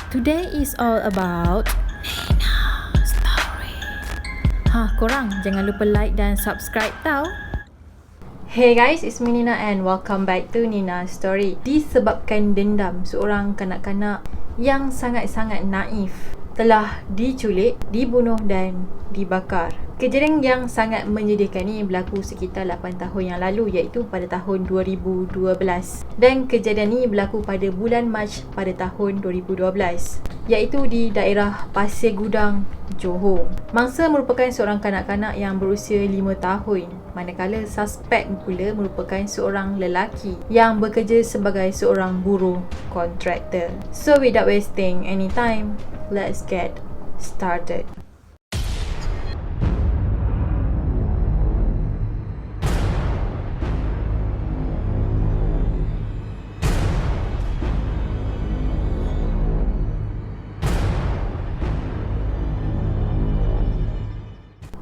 Today is all about Nina Story. Korang jangan lupa like dan subscribe tau. Hey guys, it's me Nina and welcome back to Nina Story. Disebabkan dendam, seorang kanak-kanak yang sangat-sangat naif telah diculik, dibunuh dan dibakar. Kejadian yang sangat menyedihkan ini berlaku sekitar 8 tahun yang lalu, iaitu pada tahun 2012. Dan kejadian ini berlaku pada bulan Mac pada tahun 2012, iaitu di daerah Pasir Gudang, Johor. Mangsa merupakan seorang kanak-kanak yang berusia 5 tahun, manakala suspek pula merupakan seorang lelaki yang bekerja sebagai seorang buruh kontraktor. So without wasting any time, let's get started.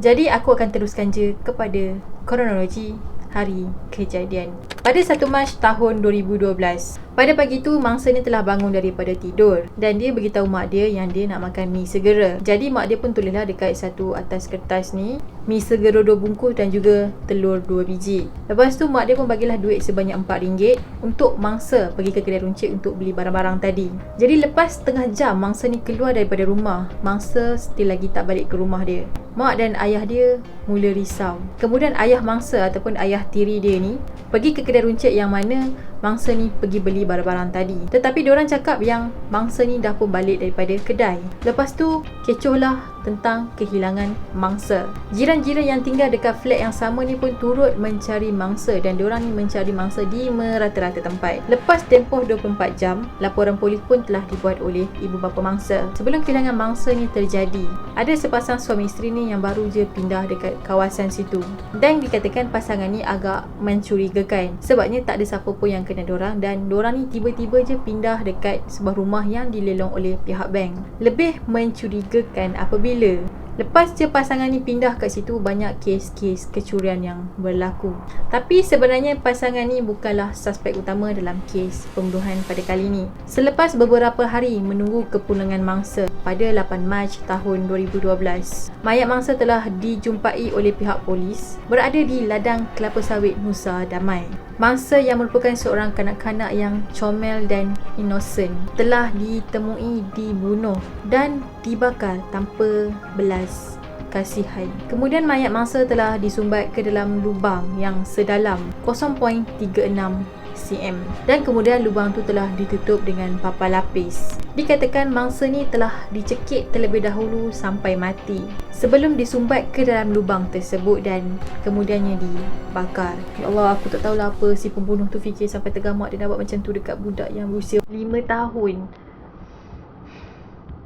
Jadi aku akan teruskan je kepada kronologi hari kejadian. Pada 1 Mac tahun 2012, pada pagi tu mangsa ni telah bangun daripada tidur dan dia beritahu mak dia yang dia nak makan mi segera. Jadi mak dia pun tulislah dekat satu atas kertas ni, mi segera 2 bungkus dan juga telur 2 biji. Lepas tu mak dia pun bagilah duit sebanyak RM4 untuk mangsa pergi ke kedai runcit untuk beli barang-barang tadi. Jadi lepas setengah jam mangsa ni keluar daripada rumah, mangsa still lagi tak balik ke rumah dia. Mak dan ayah dia mula risau. Kemudian ayah mangsa ataupun ayah tiri dia ni pergi ke kedai runcit yang mana mangsa ni pergi beli barang-barang tadi. Tetapi diorang cakap yang mangsa ni dah pun balik daripada kedai. Lepas tu kecohlah tentang kehilangan mangsa. Jiran-jiran yang tinggal dekat flat yang sama ni pun turut mencari mangsa dan diorang ni mencari mangsa di merata-rata tempat. Lepas tempoh 24 jam, laporan polis pun telah dibuat oleh ibu bapa mangsa. Sebelum kehilangan mangsa ni terjadi, ada sepasang suami isteri ni yang baru je pindah dekat kawasan situ. Dan dikatakan pasangan ni agak mencurigakan sebabnya tak ada siapa pun yang kena dorang dan dorang ni tiba-tiba je pindah dekat sebuah rumah yang dilelong oleh pihak bank. Lebih mencurigakan apabila lepas je pasangan ni pindah kat situ, banyak kes-kes kecurian yang berlaku. Tapi sebenarnya pasangan ni bukanlah suspek utama dalam kes pembunuhan pada kali ni. Selepas beberapa hari menunggu kepulangan mangsa pada 8 Mac tahun 2012, mayat mangsa telah dijumpai oleh pihak polis berada di ladang kelapa sawit Nusa Damai. Mangsa yang merupakan seorang kanak-kanak yang comel dan innocent telah ditemui dibunuh dan dibakar tanpa belas kasihan. Kemudian mayat mangsa telah disumbat ke dalam lubang yang sedalam 0.36 cm dan kemudian lubang tu telah ditutup dengan papan lapis. Dikatakan mangsa ni telah dicekik terlebih dahulu sampai mati sebelum disumbat ke dalam lubang tersebut dan kemudiannya dibakar. Ya Allah, aku tak tahulah apa si pembunuh tu fikir sampai tergamak dia nak buat macam tu dekat budak yang berusia 5 tahun.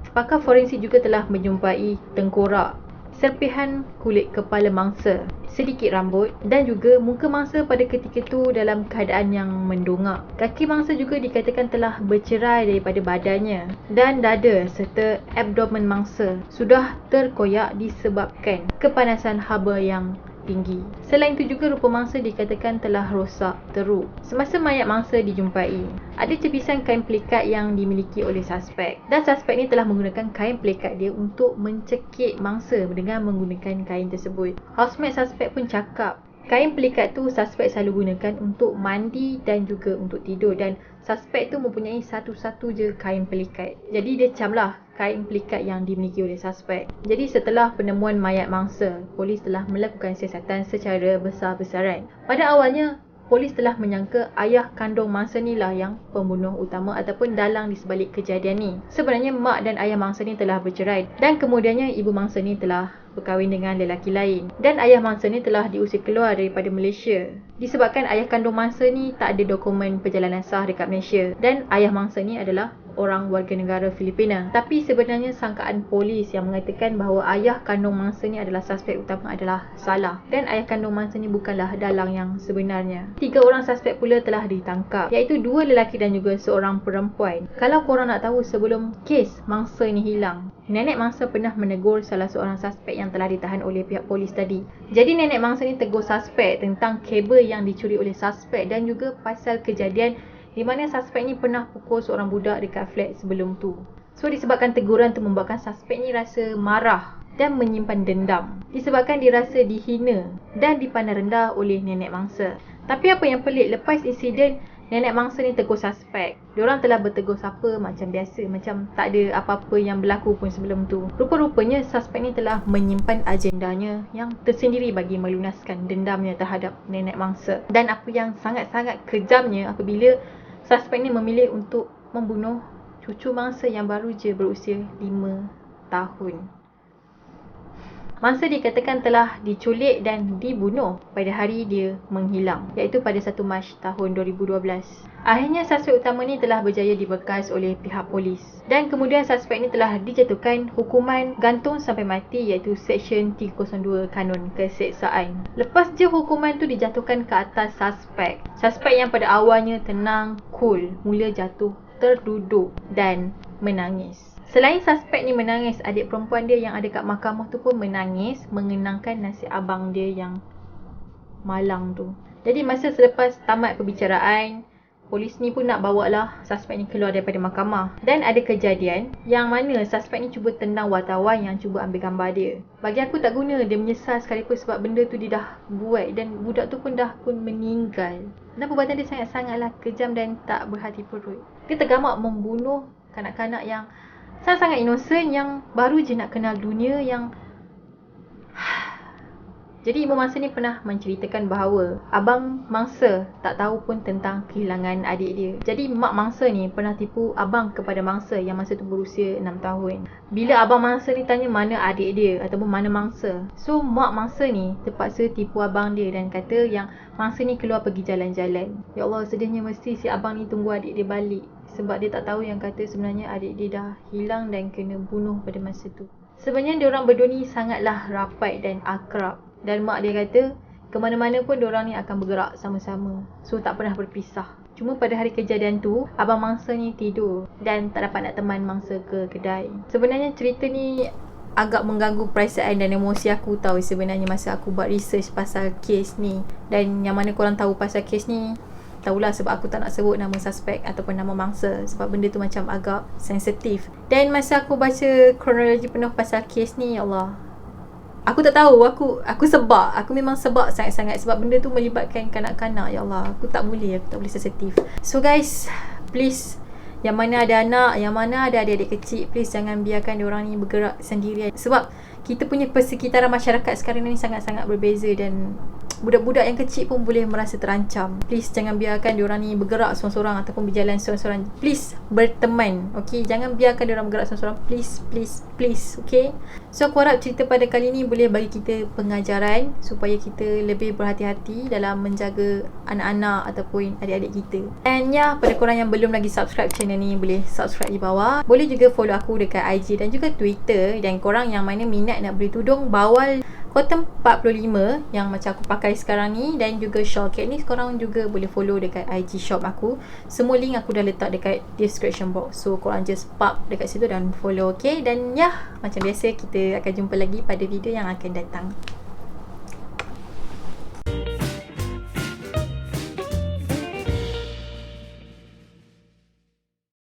Pakar forensik juga telah menjumpai tengkorak, serpihan kulit kepala mangsa, sedikit rambut dan juga muka mangsa pada ketika itu dalam keadaan yang mendongak. Kaki mangsa juga dikatakan telah bercerai daripada badannya dan dada serta abdomen mangsa sudah terkoyak disebabkan kepanasan haba yang tinggi. Selain itu juga rupa mangsa dikatakan telah rosak teruk. Semasa mayat mangsa dijumpai, ada cebisan kain pelikat yang dimiliki oleh suspek dan suspek ni telah menggunakan kain pelikat dia untuk mencekik mangsa dengan menggunakan kain tersebut. Housemate suspek pun cakap kain pelikat tu suspek selalu gunakan untuk mandi dan juga untuk tidur dan suspek tu mempunyai satu-satu je kain pelikat. Jadi dia camlah kain pelikat yang dimiliki oleh suspek. Jadi setelah penemuan mayat mangsa, polis telah melakukan siasatan secara besar-besaran. Pada awalnya, polis telah menyangka ayah kandung mangsa ni lah yang pembunuh utama ataupun dalang di sebalik kejadian ni. Sebenarnya mak dan ayah mangsa ni telah bercerai dan kemudiannya ibu mangsa ni telah berkahwin dengan lelaki lain dan ayah mangsa ni telah diusir keluar daripada Malaysia disebabkan ayah kandung mangsa ni tak ada dokumen perjalanan sah dekat Malaysia dan ayah mangsa ni adalah orang warga negara Filipina. Tapi sebenarnya sangkaan polis yang mengatakan bahawa ayah kandung mangsa ni adalah suspek utama adalah salah dan ayah kandung mangsa ni bukanlah dalang yang sebenarnya. 3 orang suspek pula telah ditangkap, iaitu 2 lelaki dan juga seorang perempuan. Kalau korang nak tahu, sebelum kes mangsa ni hilang, nenek mangsa pernah menegur salah seorang suspek yang telah ditahan oleh pihak polis tadi. Jadi nenek mangsa ni tegur suspek tentang kabel yang dicuri oleh suspek dan juga pasal kejadian di mana suspek ni pernah pukul seorang budak dekat flat sebelum tu. So disebabkan teguran tu membuatkan suspek ni rasa marah dan menyimpan dendam. Disebabkan dia rasa dihina dan dipandang rendah oleh nenek mangsa. Tapi apa yang pelik, lepas insiden nenek mangsa ni tegur suspek, diorang telah bertegur sapa macam biasa, macam tak ada apa-apa yang berlaku pun sebelum tu. Rupa-rupanya suspek ni telah menyimpan agendanya yang tersendiri bagi melunaskan dendamnya terhadap nenek mangsa. Dan apa yang sangat-sangat kejamnya apabila suspek ni memilih untuk membunuh cucu mangsa yang baru je berusia 5 tahun. Mangsa dikatakan telah diculik dan dibunuh pada hari dia menghilang, iaitu pada 1 Mac tahun 2012. Akhirnya suspek utama ni telah berjaya dibekas oleh pihak polis. Dan kemudian suspek ni telah dijatuhkan hukuman gantung sampai mati, iaitu Seksyen 302 Kanun Keseksaan. Lepas je hukuman tu dijatuhkan ke atas suspek, suspek yang pada awalnya tenang, cool, mula jatuh terduduk dan menangis. Selain suspek ni menangis, adik perempuan dia yang ada kat mahkamah tu pun menangis mengenangkan nasib abang dia yang malang tu. Jadi masa selepas tamat perbicaraan, polis ni pun nak bawa lah suspek ni keluar daripada mahkamah. Dan ada kejadian yang mana suspek ni cuba tendang wartawan yang cuba ambil gambar dia. Bagi aku tak guna, dia menyesal sekalipun sebab benda tu dia dah buat dan budak tu pun dah meninggal. Dan perbuatan dia sangat-sangatlah kejam dan tak berhati perut. Dia tergamak membunuh kanak-kanak yang sangat-sangat innocent, yang baru je nak kenal dunia, yang jadi ibu mangsa ni pernah menceritakan bahawa abang mangsa tak tahu pun tentang kehilangan adik dia. Jadi mak mangsa ni pernah tipu abang kepada mangsa yang masa tu berusia 6 tahun. Bila abang mangsa ni tanya mana adik dia ataupun mana mangsa, so mak mangsa ni terpaksa tipu abang dia dan kata yang mangsa ni keluar pergi jalan-jalan. Ya Allah, sedihnya mesti si abang ni tunggu adik dia balik, sebab dia tak tahu yang kata sebenarnya adik dia dah hilang dan kena bunuh pada masa tu. Sebenarnya diorang berdua ni sangatlah rapat dan akrab. Dan mak dia kata ke mana-mana pun diorang ni akan bergerak sama-sama. So tak pernah berpisah. Cuma pada hari kejadian tu, abang mangsa ni tidur dan tak dapat nak teman mangsa ke kedai. Sebenarnya cerita ni agak mengganggu perasaan dan emosi aku tahu sebenarnya masa aku buat research pasal kes ni. Dan yang mana korang tahu pasal kes ni, tahulah sebab aku tak nak sebut nama suspek ataupun nama mangsa sebab benda tu macam agak sensitif. Dan masa aku baca kronologi penuh pasal kes ni, ya Allah, aku tak tahu, aku sebab, aku memang sebab sangat-sangat sebab benda tu melibatkan kanak-kanak. Ya Allah, aku tak boleh sensitif. So guys, please, yang mana ada anak, yang mana ada adik-adik kecil, please jangan biarkan diorang ni bergerak sendirian. Sebab kita punya persekitaran masyarakat sekarang ni sangat-sangat berbeza dan budak-budak yang kecil pun boleh merasa terancam. Please jangan biarkan diorang ni bergerak seorang-seorang ataupun berjalan seorang-seorang. Please berteman, okay? Jangan biarkan diorang bergerak seorang-seorang. Please, please, please, okay? So aku harap cerita pada kali ni boleh bagi kita pengajaran supaya kita lebih berhati-hati dalam menjaga anak-anak ataupun adik-adik kita. And ya, pada korang yang belum lagi subscribe channel ni, boleh subscribe di bawah. Boleh juga follow aku dekat IG dan juga Twitter. Dan korang yang mana minat nak beli tudung bawal cotton 45 yang macam aku pakai sekarang ni dan juga shawl cat ni, korang juga boleh follow dekat IG shop aku. Semua link aku dah letak dekat description box. So korang just pop dekat situ dan follow, okay? Dan ya, macam biasa kita akan jumpa lagi pada video yang akan datang.